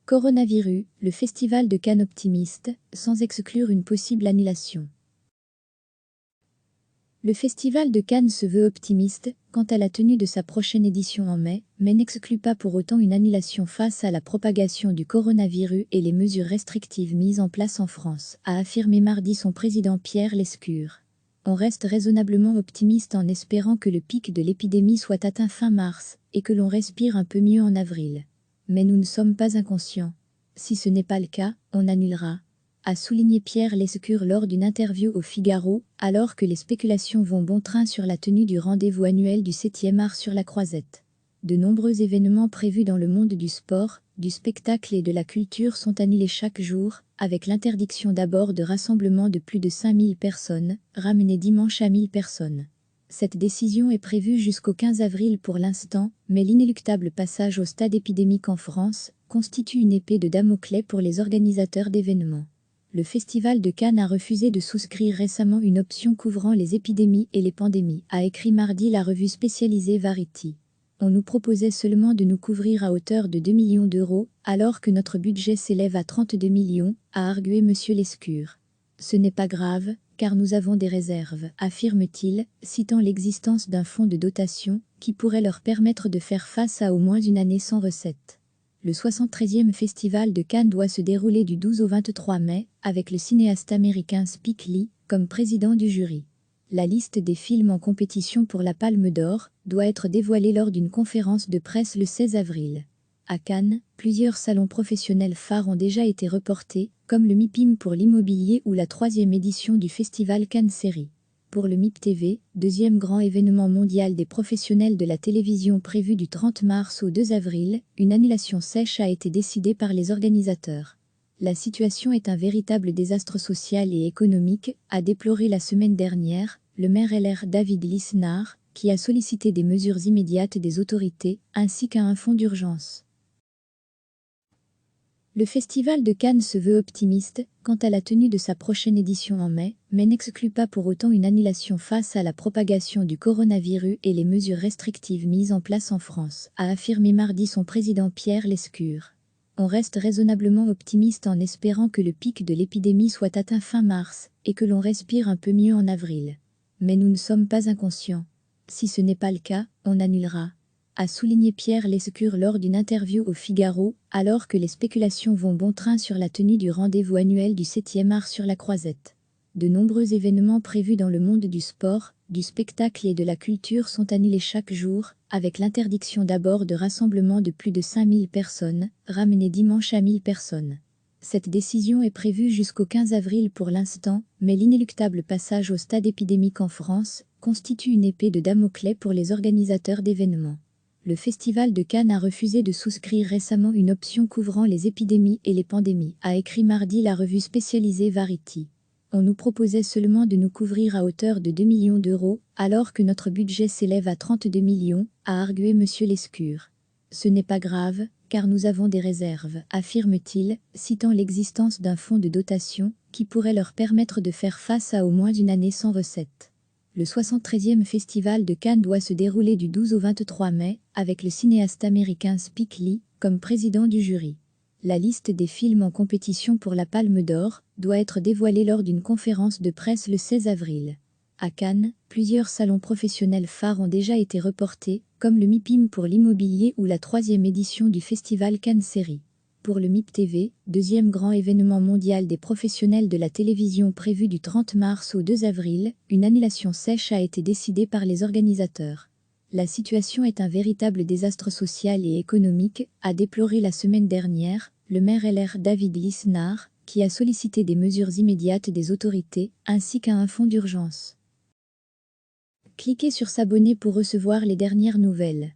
Coronavirus, le festival de Cannes optimiste, sans exclure une possible annulation. Le festival de Cannes se veut optimiste quant à la tenue de sa prochaine édition en mai, mais n'exclut pas pour autant une annulation face à la propagation du coronavirus et les mesures restrictives mises en place en France, a affirmé mardi son président Pierre Lescure. On reste raisonnablement optimiste en espérant que le pic de l'épidémie soit atteint fin mars et que l'on respire un peu mieux en avril. Mais nous ne sommes pas inconscients. Si ce n'est pas le cas, on annulera, a souligné Pierre Lescure lors d'une interview au Figaro, alors que les spéculations vont bon train sur la tenue du rendez-vous annuel du 7e art sur la Croisette. De nombreux événements prévus dans le monde du sport, du spectacle et de la culture sont annulés chaque jour, avec l'interdiction d'abord de rassemblements de plus de 5000 personnes, ramenés dimanche à 1000 personnes. Cette décision est prévue jusqu'au 15 avril pour l'instant, mais l'inéluctable passage au stade épidémique en France constitue une épée de Damoclès pour les organisateurs d'événements. Le Festival de Cannes a refusé de souscrire récemment une option couvrant les épidémies et les pandémies, a écrit mardi la revue spécialisée Variety. On nous proposait seulement de nous couvrir à hauteur de 2 millions d'euros, alors que notre budget s'élève à 32 millions, a argué M. Lescure. Ce n'est pas grave, car nous avons des réserves, affirme-t-il, citant l'existence d'un fonds de dotation qui pourrait leur permettre de faire face à au moins une année sans recettes. Le 73e Festival de Cannes doit se dérouler du 12 au 23 mai, avec le cinéaste américain Spike Lee comme président du jury. La liste des films en compétition pour la Palme d'Or doit être dévoilée lors d'une conférence de presse le 16 avril. À Cannes, plusieurs salons professionnels phares ont déjà été reportés, comme le MIPIM pour l'immobilier ou la 3e édition du festival Cannes Série. Pour le MIP TV, deuxième grand événement mondial des professionnels de la télévision prévu du 30 mars au 2 avril, une annulation sèche a été décidée par les organisateurs. La situation est un véritable désastre social et économique, a déploré la semaine dernière le maire LR David Lisnard, qui a sollicité des mesures immédiates des autorités, ainsi qu'un fonds d'urgence. Le Festival de Cannes se veut optimiste quant à la tenue de sa prochaine édition en mai, mais n'exclut pas pour autant une annulation face à la propagation du coronavirus et les mesures restrictives mises en place en France, a affirmé mardi son président Pierre Lescure. On reste raisonnablement optimiste en espérant que le pic de l'épidémie soit atteint fin mars et que l'on respire un peu mieux en avril. Mais nous ne sommes pas inconscients. Si ce n'est pas le cas, on annulera, a souligné Pierre Lescure lors d'une interview au Figaro, alors que les spéculations vont bon train sur la tenue du rendez-vous annuel du 7e art sur la Croisette. De nombreux événements prévus dans le monde du sport, du spectacle et de la culture sont annulés chaque jour, avec l'interdiction d'abord de rassemblements de plus de 5000 personnes, ramenés dimanche à 1000 personnes. Cette décision est prévue jusqu'au 15 avril pour l'instant, mais l'inéluctable passage au stade épidémique en France constitue une épée de Damoclès pour les organisateurs d'événements. Le Festival de Cannes a refusé de souscrire récemment une option couvrant les épidémies et les pandémies, a écrit mardi la revue spécialisée Variety. On nous proposait seulement de nous couvrir à hauteur de 2 millions d'euros, alors que notre budget s'élève à 32 millions, a argué M. Lescure. Ce n'est pas grave, car nous avons des réserves, affirme-t-il, citant l'existence d'un fonds de dotation qui pourrait leur permettre de faire face à au moins une année sans recettes. Le 73e Festival de Cannes doit se dérouler du 12 au 23 mai, avec le cinéaste américain Spike Lee comme président du jury. La liste des films en compétition pour la Palme d'Or doit être dévoilée lors d'une conférence de presse le 16 avril. À Cannes, plusieurs salons professionnels phares ont déjà été reportés, comme le MIPIM pour l'immobilier ou la 3e édition du festival Cannes Série. Pour le MIP TV, deuxième grand événement mondial des professionnels de la télévision prévu du 30 mars au 2 avril, une annulation sèche a été décidée par les organisateurs. La situation est un véritable désastre social et économique, a déploré la semaine dernière le maire LR David Lisnard, qui a sollicité des mesures immédiates des autorités, ainsi qu'un fonds d'urgence. Cliquez sur s'abonner pour recevoir les dernières nouvelles.